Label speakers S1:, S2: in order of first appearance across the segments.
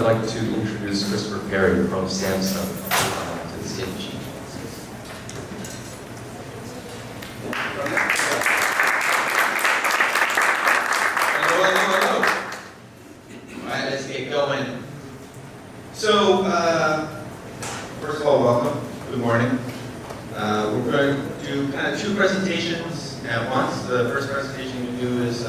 S1: I'd like to introduce Christopher Peri from Samsung to the stage.
S2: Hello. All right, let's get going. So, first of all, welcome. Good morning. We're going to do kind of two presentations at once. The first presentation we do is,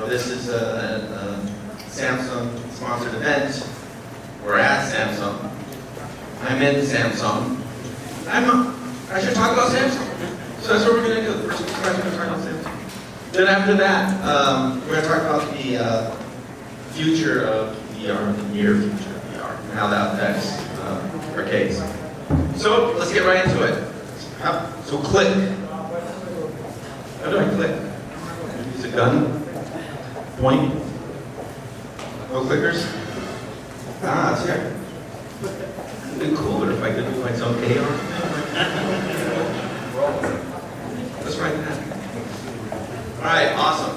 S2: this is a Samsung-sponsored event. We're at Samsung. I'm in Samsung. I should talk about Samsung. So that's what we're going to do. The first presentation, we're talking about Samsung. Then after that, we're going to talk about the future of VR, the near future of VR, and how that affects arcades. So let's get right into it. So click. How do I click? Use a gun? Point? No clickers? It's here. It'd be cooler if I could do like some AR thing. Let's write that. Alright, awesome.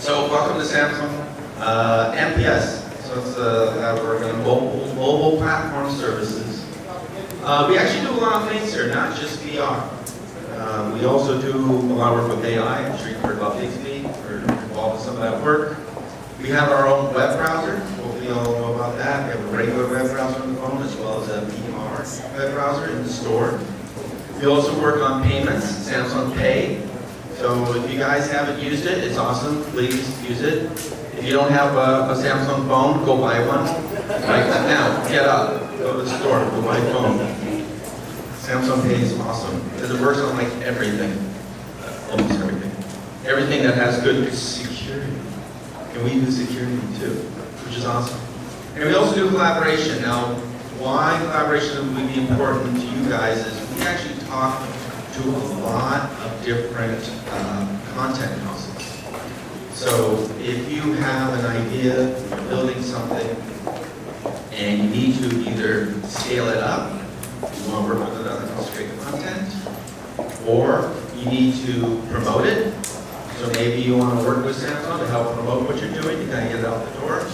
S2: So welcome to Samsung. MPS. So it's we're going to mobile platform services. We actually do a lot of things here, not just VR. We also do a lot of work with AI. I'm sure you've heard about Bixby. We're involved in some of that work. We have our own web browser. Hopefully you all know about that. We have a regular web browser on the phone as well as a VR web browser in the store. We also work on payments, Samsung Pay. So if you guys haven't used it, it's awesome. Please use it. If you don't have a Samsung phone, go buy one. Right now, get up, go to the store, go buy a phone. Samsung Pay is awesome because it works on like everything, almost everything. Everything that has good security. And we do security too, which is awesome. And we also do collaboration. Now, why collaboration would be important to you guys is we actually talk to a lot of different content houses. So if you have an idea, you're building something, and you need to either scale it up, you want to work with another house to create content, or you need to promote it. So maybe you want to work with Samsung to help promote what you're doing, you kind of get it out the door.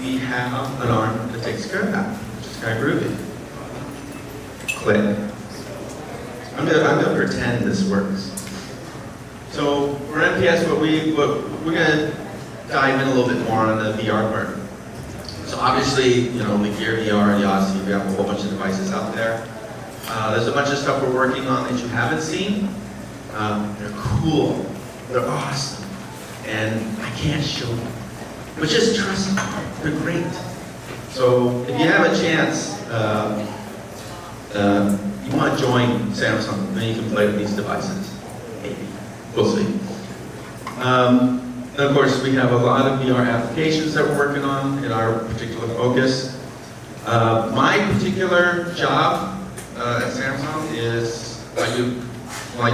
S2: We have an arm that takes care of that, which is kind of groovy. Click. I'm gonna pretend this works. So for MPS, we're gonna dive in a little bit more on the VR part. So obviously, the Gear VR and the Odyssey, we have a whole bunch of devices out there. There's a bunch of stuff we're working on that you haven't seen. They're cool, they're awesome, and I can't show them. But just trust me, they're great. So if you have a chance, you want to join Samsung, then you can play with these devices. Maybe. We'll see. And of course, we have a lot of VR applications that we're working on in our particular focus. My particular job at Samsung is I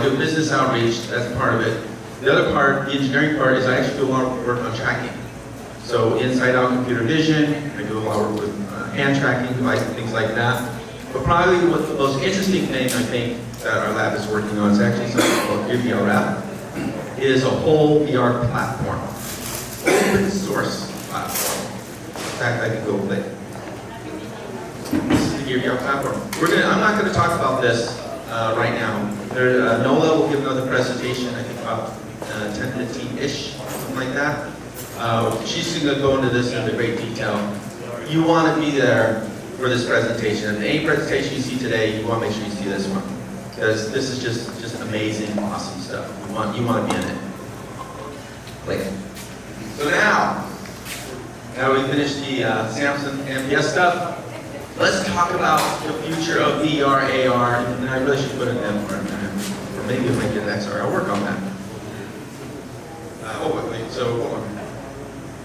S2: do business outreach, that's part of it. The other part, the engineering part, is I actually do a lot of work on tracking. So inside-out computer vision, I do a lot of work with hand tracking devices, things like that. But probably the most interesting thing I think that our lab is working on is actually something called VR Lab. It is a whole VR platform, open source platform. In fact, I can go play. This is the VR platform. I'm not going to talk about this right now. Nola will give another presentation, I think about 10-15-ish, something like that. She's going to go into this in great detail. You want to be there for this presentation. And any presentation you see today, you want to make sure you see this one. Because this is just amazing, awesome stuff. You want to be in it. Click. So now we finished the Samsung MPS stuff. Let's talk about the future of VR, AR, and I really should put an M for it. Or maybe if I get an XR, I'll work on that.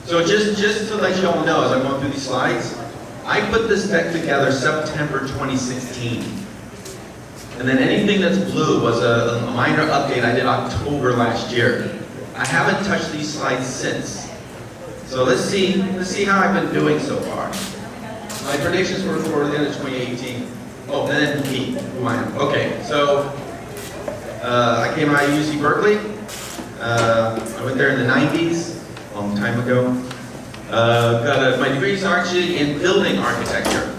S2: So just to let you all know, as I'm going through these slides, I put this deck together September 2016. And then anything that's blue was a minor update I did October last year. I haven't touched these slides since. So let's see how I've been doing so far. My predictions were for the end of 2018. Oh, and then me, who I am. Okay, so I came out of UC Berkeley. I went there in the 90s, a long time ago. My degree is actually in building architecture,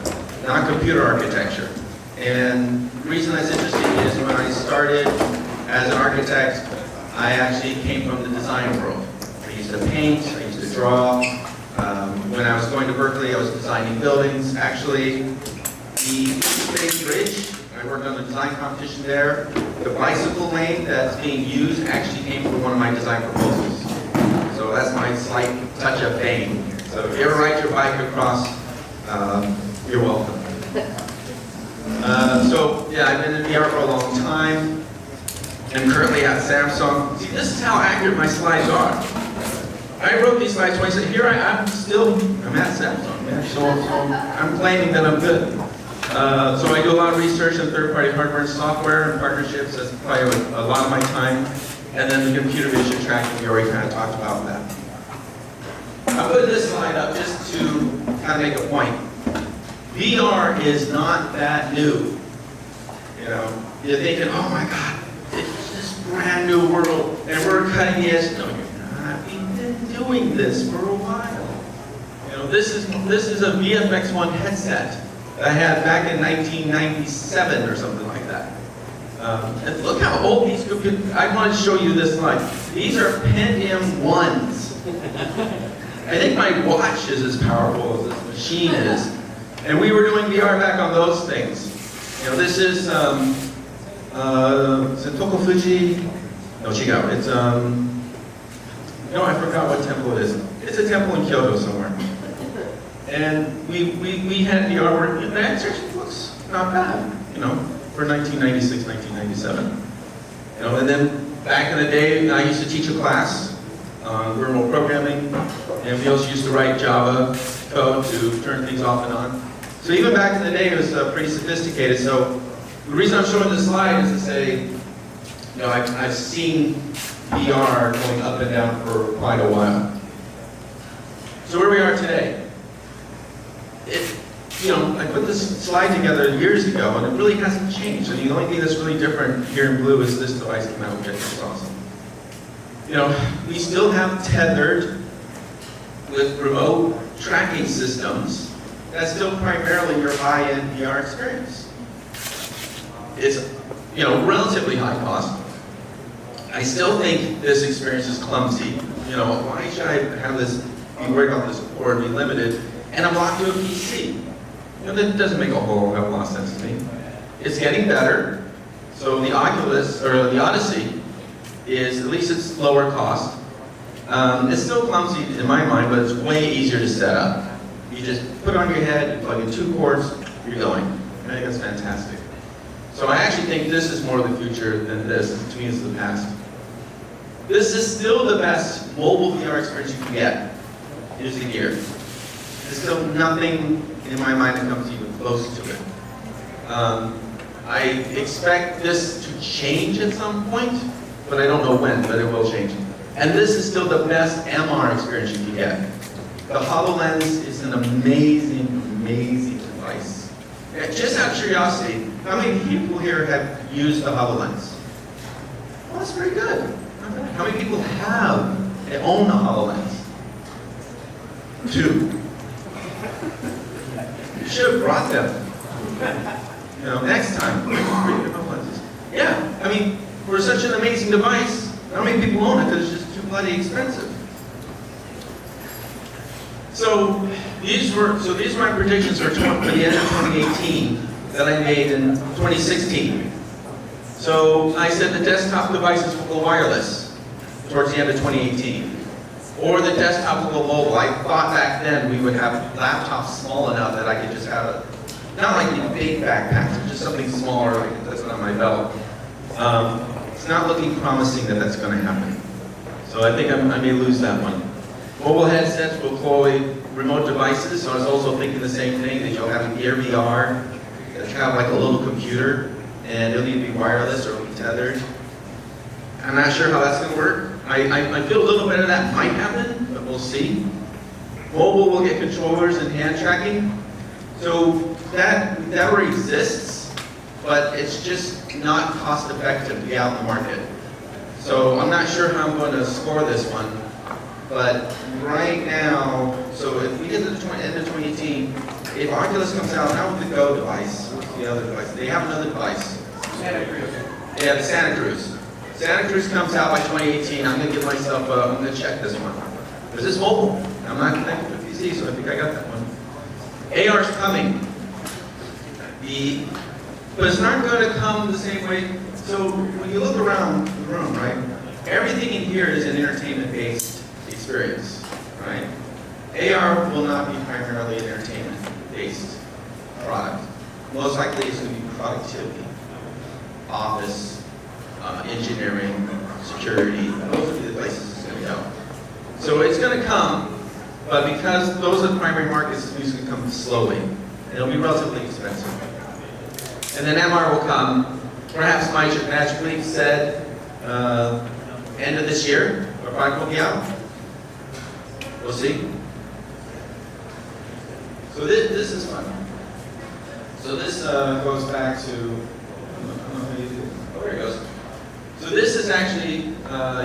S2: not computer architecture. And the reason that's interesting is when I started as an architect, I actually came from the design world. I used to paint, I used to draw. When I was going to Berkeley, I was designing buildings. Actually, the Bay Bridge, I worked on the design competition there. The bicycle lane that's being used actually came from one of my design proposals. So that's my slight touch of fame. So if you ever ride your bike across, you're welcome. So yeah, I've been in VR for a long time. I'm currently at Samsung. See, this is how accurate my slides are. I wrote these slides twice, and here I'm at Samsung. Yeah, so I'm claiming that I'm good. So I do a lot of research on third-party hardware and software and partnerships. That's probably a lot of my time. And then the computer vision tracking, we already kind of talked about that. I put this slide up just to kind of make a point. VR is not that new. You know, you're thinking, oh my God, it's this brand new world, and we're cutting edge. No, you're not. We've been doing this for a while. You know, this is a VFX1 headset that I had back in 1997 or something like that. And look how old these computers. I want to show you this slide. These are Pentium 1s. I think my watch is as powerful as this machine is. And we were doing VR back on those things. You know, this is Sentoku Fuji. No, Chigawa. It's no, I forgot what temple it is. It's a temple in Kyoto somewhere. And we had VR work. The answer looks not bad, you know, for 1996, 1997. You know, and then back in the day, I used to teach a class on remote programming, and we also used to write Java code to turn things off and on. So even back in the day, it was pretty sophisticated. So the reason I'm showing this slide is to say, you know, I've seen VR going up and down for quite a while. So where we are today. You know, I put this slide together years ago, and it really hasn't changed. I mean, the only thing that's really different here in blue is this device came out, which I think is awesome. You know, we still have tethered with remote tracking systems. That's still primarily your high-end VR experience. It's, you know, relatively high cost. I still think this experience is clumsy. You know, why should I have this, be worried about this cord, be limited, and I'm locked to a PC? You know, that doesn't make a whole hell of a lot of sense to me. It's getting better. So the Oculus, or the Odyssey, is, at least it's lower cost. It's still clumsy in my mind, but it's way easier to set up. You just put it on your head, you plug in 2 cords, you're going. I think that's fantastic. So I actually think this is more the future than this. To me, it's the past. This is still the best mobile VR experience you can get. Here's the gear. There's still nothing in my mind that comes even close to it. I expect this to change at some point, but I don't know when, but it will change. And this is still the best MR experience you can get. The HoloLens is an amazing, amazing device. And just out of curiosity, how many people here have used the HoloLens? Well, that's very good. How many people have and own a HoloLens? 2. You should have brought them. You know, next time. Yeah, I mean, for such an amazing device, how many people own it? Because it's just too bloody expensive. So these were my predictions for the end of 2018 that I made in 2016. So I said the desktop devices will go wireless towards the end of 2018. Or the desktop will go mobile. I thought back then we would have laptops small enough that I could just have not like these big backpacks, but just something smaller like that's on my belt. It's not looking promising that that's going to happen. So I think I may lose that one. Mobile headsets will employ remote devices, so I was also thinking the same thing, that you'll have an Gear VR, that's kind of like a little computer, and it'll need to be wireless or it'll be tethered. I'm not sure how that's going to work. I feel a little bit of that might happen, but we'll see. Mobile will get controllers and hand tracking. So that already exists, but it's just not cost effective to be out in the market. So I'm not sure how I'm going to score this one. But right now, so if we get to the end of 2018, if Oculus comes out, now with the Go device, what's the other device? They have another device.
S3: Santa Cruz.
S2: Yeah, the Santa Cruz. Santa Cruz comes out by 2018. I'm gonna give myself, I'm gonna check this one. Because it's mobile. I'm not connected to PC, so I think I got that one. AR is coming. But it's not going to come the same way. So when you look around the room, right, everything in here is an entertainment-based experience, right? AR will not be primarily an entertainment-based product. Most likely it's going to be productivity, office, engineering, security. Those will be the places it's going to go. So it's going to come, but because those are the primary markets, it's going to come slowly. And it'll be relatively expensive. And then MR will come, perhaps magically said, end of this year, our product will be out. We'll see. So this is fun. So this goes back to, oh, there it goes. So this is actually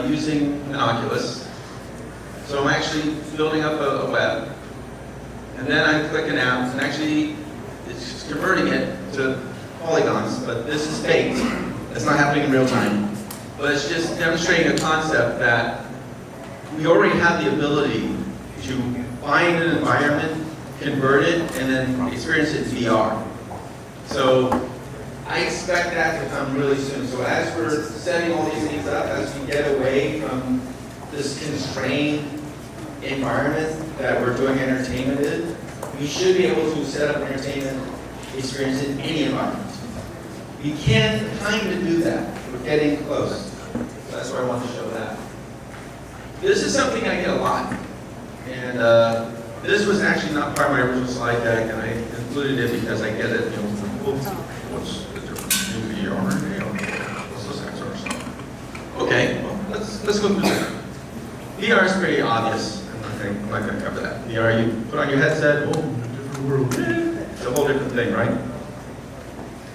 S2: using an Oculus. So I'm actually building up a web. And then I click an app, and actually it's converting it to polygons, but this is baked. It's not happening in real time. But it's just demonstrating a concept that we already have the ability to find an environment, convert it, and then experience it in VR. So I expect that to come really soon. So as we're setting all these things up, as we get away from this constrained environment that we're doing entertainment in, we should be able to set up entertainment experience in any environment. We can't kind of do that. We're getting close. So that's why I want to show that. This is something I get a lot. And this was actually not part of my original slide deck, and I included it because I get it. You know, what's the difference between VR and AR? What's this XR stuff? Okay, well, let's go through that. VR is pretty obvious. I'm not going to cover that. VR, you put on your headset, oh, different world. It's a whole different thing, right?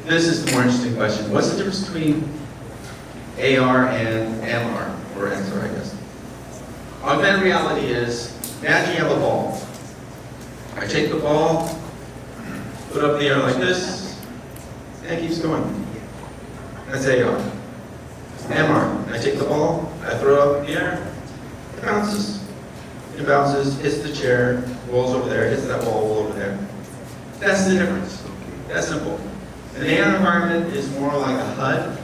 S2: This is the more interesting question. What's the difference between AR and MR, or XR, I guess? Augmented reality is, imagine you have a ball. I take the ball, put it up in the air like this, and it keeps going. That's AR. MR, I take the ball, I throw it up in the air, it bounces. It bounces, hits the chair, rolls over there, hits that wall over there. That's the difference. That's simple. An AR environment is more like a HUD,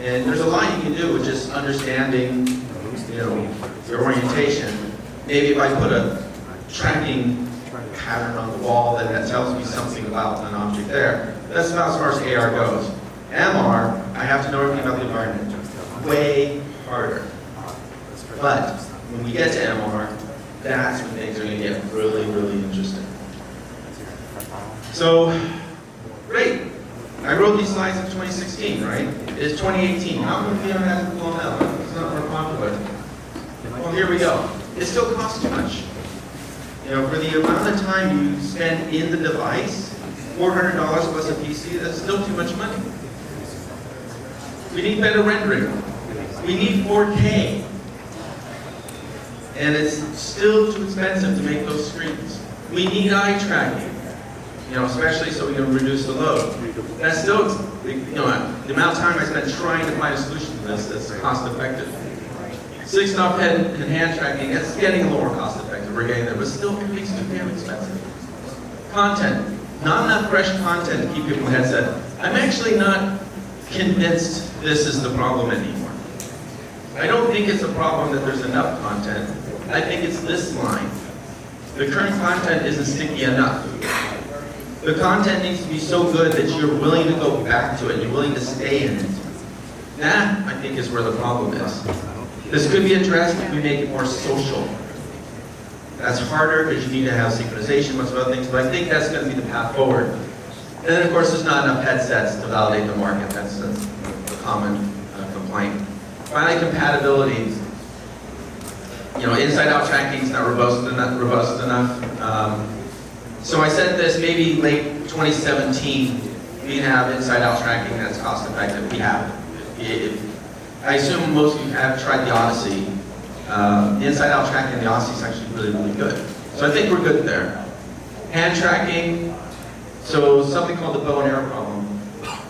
S2: and there's a lot you can do with just understanding, you know, your orientation. Maybe if I put a tracking pattern on the wall, then that tells me something about an object there. That's about as far as AR goes. MR, I have to know everything about the environment. Way harder. But when we get to MR, that's when things are going to get really, really interesting. So, great. I wrote these slides in 2016, right? It's 2018. How come VR hasn't blown out? It's not more popular. Well, here we go. It still costs too much. You know, for the amount of time you spend in the device, $400 plus a PC, that's still too much money. We need better rendering. We need 4K. And it's still too expensive to make those screens. We need eye tracking, you know, especially so we can reduce the load. That's still, you know, the amount of time I spent trying to find a solution to this that's cost effective. 6-knob head and hand tracking, it's getting more cost effective. We're getting there, but still it makes it damn expensive. Content, not enough fresh content to keep people in the headset. I'm actually not convinced this is the problem anymore. I don't think it's a problem that there's enough content. I think it's this line. The current content isn't sticky enough. The content needs to be so good that you're willing to go back to it, you're willing to stay in it. That, I think, is where the problem is. This could be addressed if we make it more social. That's harder because you need to have synchronization, lots of other things, but I think that's going to be the path forward. And then, of course, there's not enough headsets to validate the market. That's a common complaint. Finally, compatibility. You know, inside-out tracking is not robust enough. So I said this, maybe late 2017, we have inside-out tracking that's cost-effective. We have. I assume most of you have tried the Odyssey. Inside-out tracking in the Aussie is actually really, really good. So I think we're good there. Hand tracking, so something called the bow and arrow problem.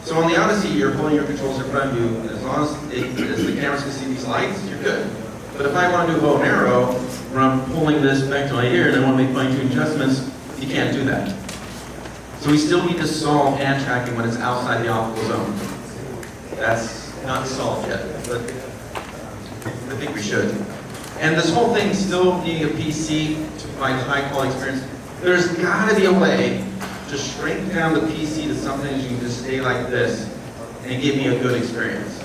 S2: So on the Odyssey, you're pulling your controls in front of you, and as long as the cameras can see these lights, you're good. But if I want to do bow and arrow, where I'm pulling this back to my ear and I want to make fine-tuned adjustments, you can't do that. So we still need to solve hand tracking when it's outside the optical zone. That's not solved yet, but I think we should. And this whole thing still needing a PC to provide high-quality experience. There's got to be a way to shrink down the PC to something that you can just stay like this and give me a good experience.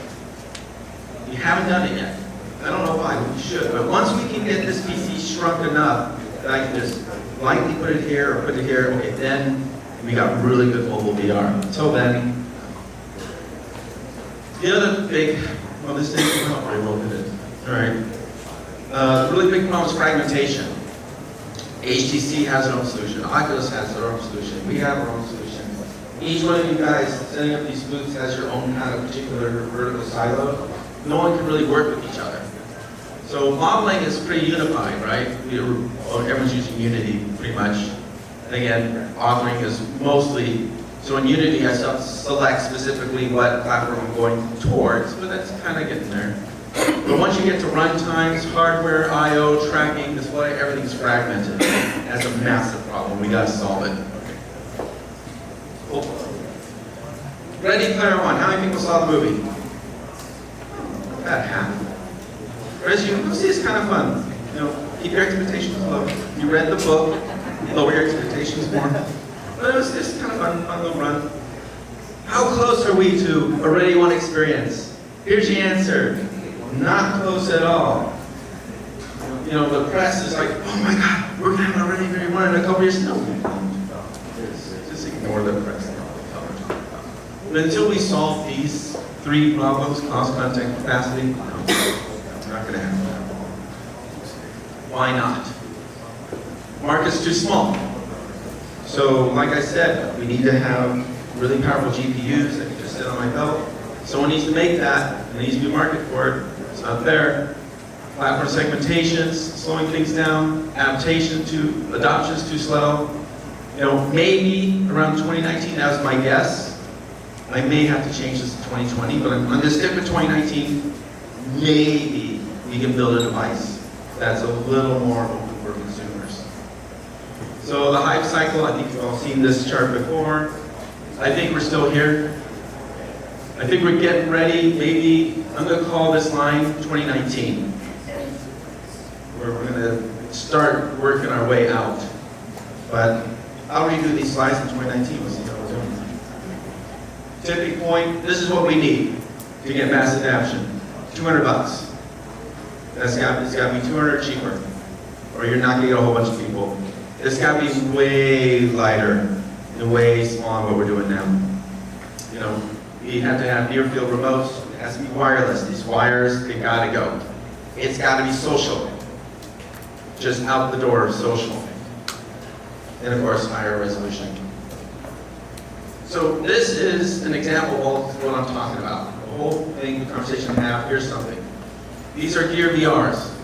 S2: We haven't done it yet. I don't know why, we should. But once we can get this PC shrunk enough that I can just lightly put it here or put it here, okay, then we got really good mobile VR. Until then, the other big, well, this thing came out very well, did it? All right. The really big problem is fragmentation. HTC has their own solution. Oculus has their own solution. We have our own solution. Each one of you guys setting up these booths has your own kind of particular vertical silo. No one can really work with each other. So modeling is pretty unified, right? Everyone's using Unity pretty much. And again, authoring is mostly, so in Unity I select specifically what platform I'm going towards, but that's kind of getting there. But once you get to run times, hardware, I/O, tracking, display, everything's fragmented. That's a massive problem. We got to solve it. Cool. Ready Player One. How many people saw the movie? About half. Whereas you see, it's kind of fun. You know, keep your expectations low. You read the book, lower your expectations more. But it's kind of fun little run. How close are we to a Ready One experience? Here's the answer. Not close at all. You know, the press is like, oh my God, we're going to have a Ready One in a couple years. No, just ignore the press. But until we solve these three problems, cost, content, capacity, no, it's not going to happen. Why not? Market's too small. So, like I said, we need to have really powerful GPUs that can just sit on my belt. Someone needs to make that, and there needs to be a market for it. It's not there. Platform segmentations, slowing things down, adaptation to adoption's too slow. You know, maybe around 2019, that was my guess. I may have to change this to 2020, but I'm going to stick with 2019. Maybe we can build a device that's a little more open for consumers. So the hype cycle, I think you've all seen this chart before. I think we're still here. I think we're getting ready. Maybe I'm going to call this line 2019. We're going to start working our way out. But I'll redo these slides in 2019. We'll see how we're doing. Tipping point, this is what we need to get mass adoption. $200. It's got to be 200 cheaper, or you're not going to get a whole bunch of people. It's got to be way lighter and way smaller than what we're doing now. You know, you have to have near field remotes. It has to be wireless. These wires, they got to go. It's got to be social. Just out the door, social. And of course, higher resolution. So this is an example of what I'm talking about. The whole thing, the conversation I have, here's something. These are Gear VRs.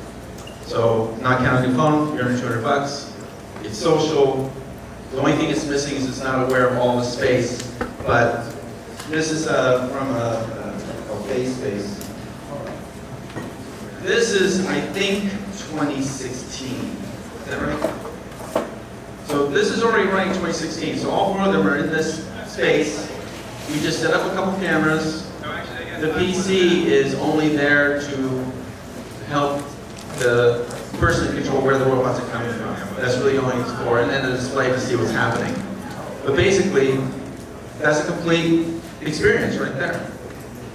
S2: So not counting the phone, you're under $200. It's social. The only thing it's missing is it's not aware of all the space. But this is from a face space. This is, I think, 2016. Is that right? So this is already running 2016. So all four of them are in this space. We just set up a couple cameras. The PC is only there to help the person control where the robots are coming from. That's really all it's for, and then the display to see what's happening. But basically, that's a complete experience right there.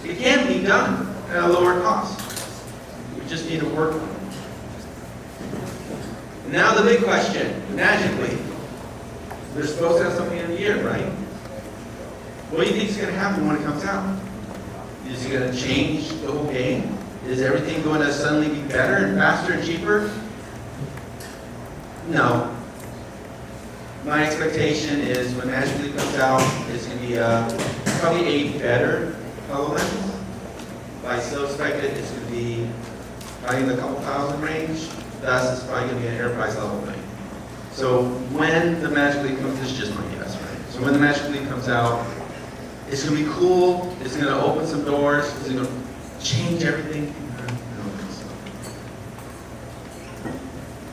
S2: It can be done at a lower cost. We just need to work on it. Now the big question, magically, they're supposed to have something in the year, right? What do you think is going to happen when it comes out? Is it going to change the whole game? Is everything going to suddenly be better and faster and cheaper? No. My expectation is when magically comes out, it's going to be probably a better HoloLens. I still expect it's going to be probably in the couple thousand range. Thus, it's probably going to be an enterprise level thing. So when the Magic Leap comes, this is just my guess, right? So when the Magic Leap comes out, it's going to be cool. It's going to open some doors. It's going to change everything.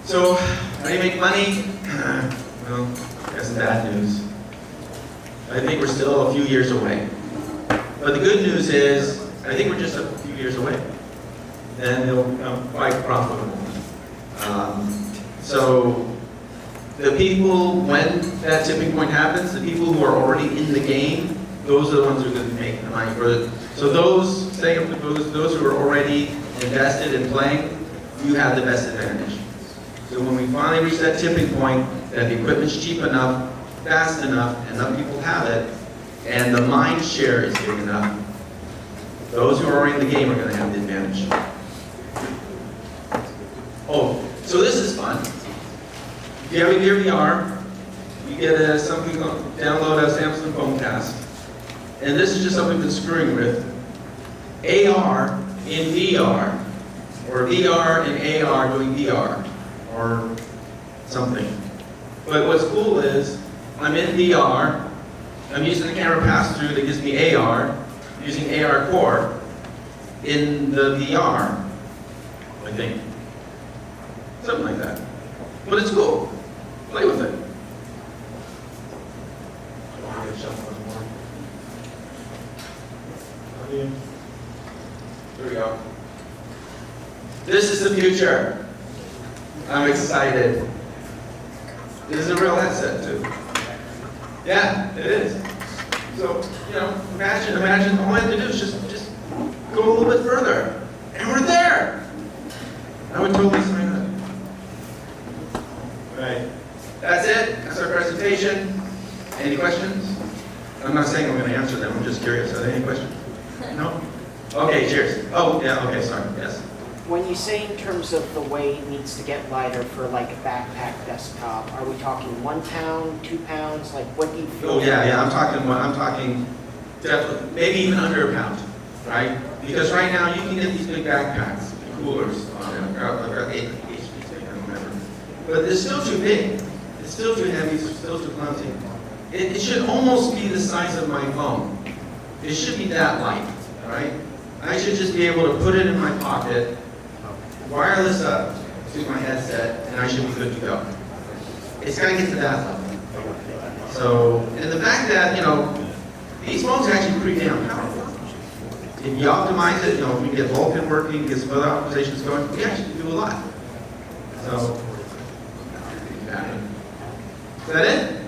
S2: So how do you make money? Well, that's the bad news. I think we're still a few years away. But the good news is, I think we're just a few years away. Then it'll become quite profitable. So the people, when that tipping point happens, the people who are already in the game, those are the ones who are going to be making the money. So those, say, those who are already invested in playing, you have the best advantage. So when we finally reach that tipping point, that the equipment's cheap enough, fast enough, enough people have it, and the mind share is big enough, those who are already in the game are going to have the advantage. Oh, so this is fun. If you have a Gear VR, you get something called, download a Samsung Phonecast. And this is just something we've been screwing with. AR in VR, or VR and AR doing VR, or something. But what's cool is, I'm in VR, I'm using the camera pass-through that gives me AR, using AR Core in the VR, I think. Something like that. But it's cool. Play with it. Here we go. This is the future. I'm excited. This is a real headset too. Yeah, it is. So, imagine all I have to do is just go a little bit further. And we're there. I would totally sign up. Right. That's it. That's our presentation. Any questions? I'm not saying I'm going to answer them. I'm just curious. Are there any questions? No? Okay, cheers. Oh, yeah, okay, sorry. Yes.
S3: When you say in terms of the weight needs to get lighter for like a backpack desktop, are we talking 1 pound, 2 pounds? Like what do you feel?
S2: Oh, yeah, I'm talking definitely, maybe even under a pound, right? Because right now you can get these big backpacks, coolers on them. I've got 8 HP, I don't remember. But it's still too big. It's still too heavy, it's still too clumsy. It should almost be the size of my phone. It should be that light, right? I should just be able to put it in my pocket, wireless up to my headset, and I should be good to go. It's got to get to that level. So, and the fact that, these phones are actually pretty damn powerful. If you optimize it, if we get Vulkan working, get some other optimizations going, we actually can do a lot. So, is that it?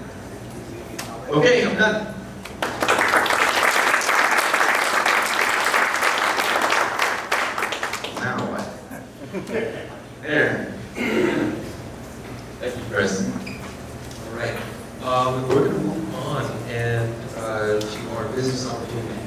S2: Okay, I'm done. Now what? There.
S1: Thank you, Chris. All right. We're going to move on and to our business opportunity.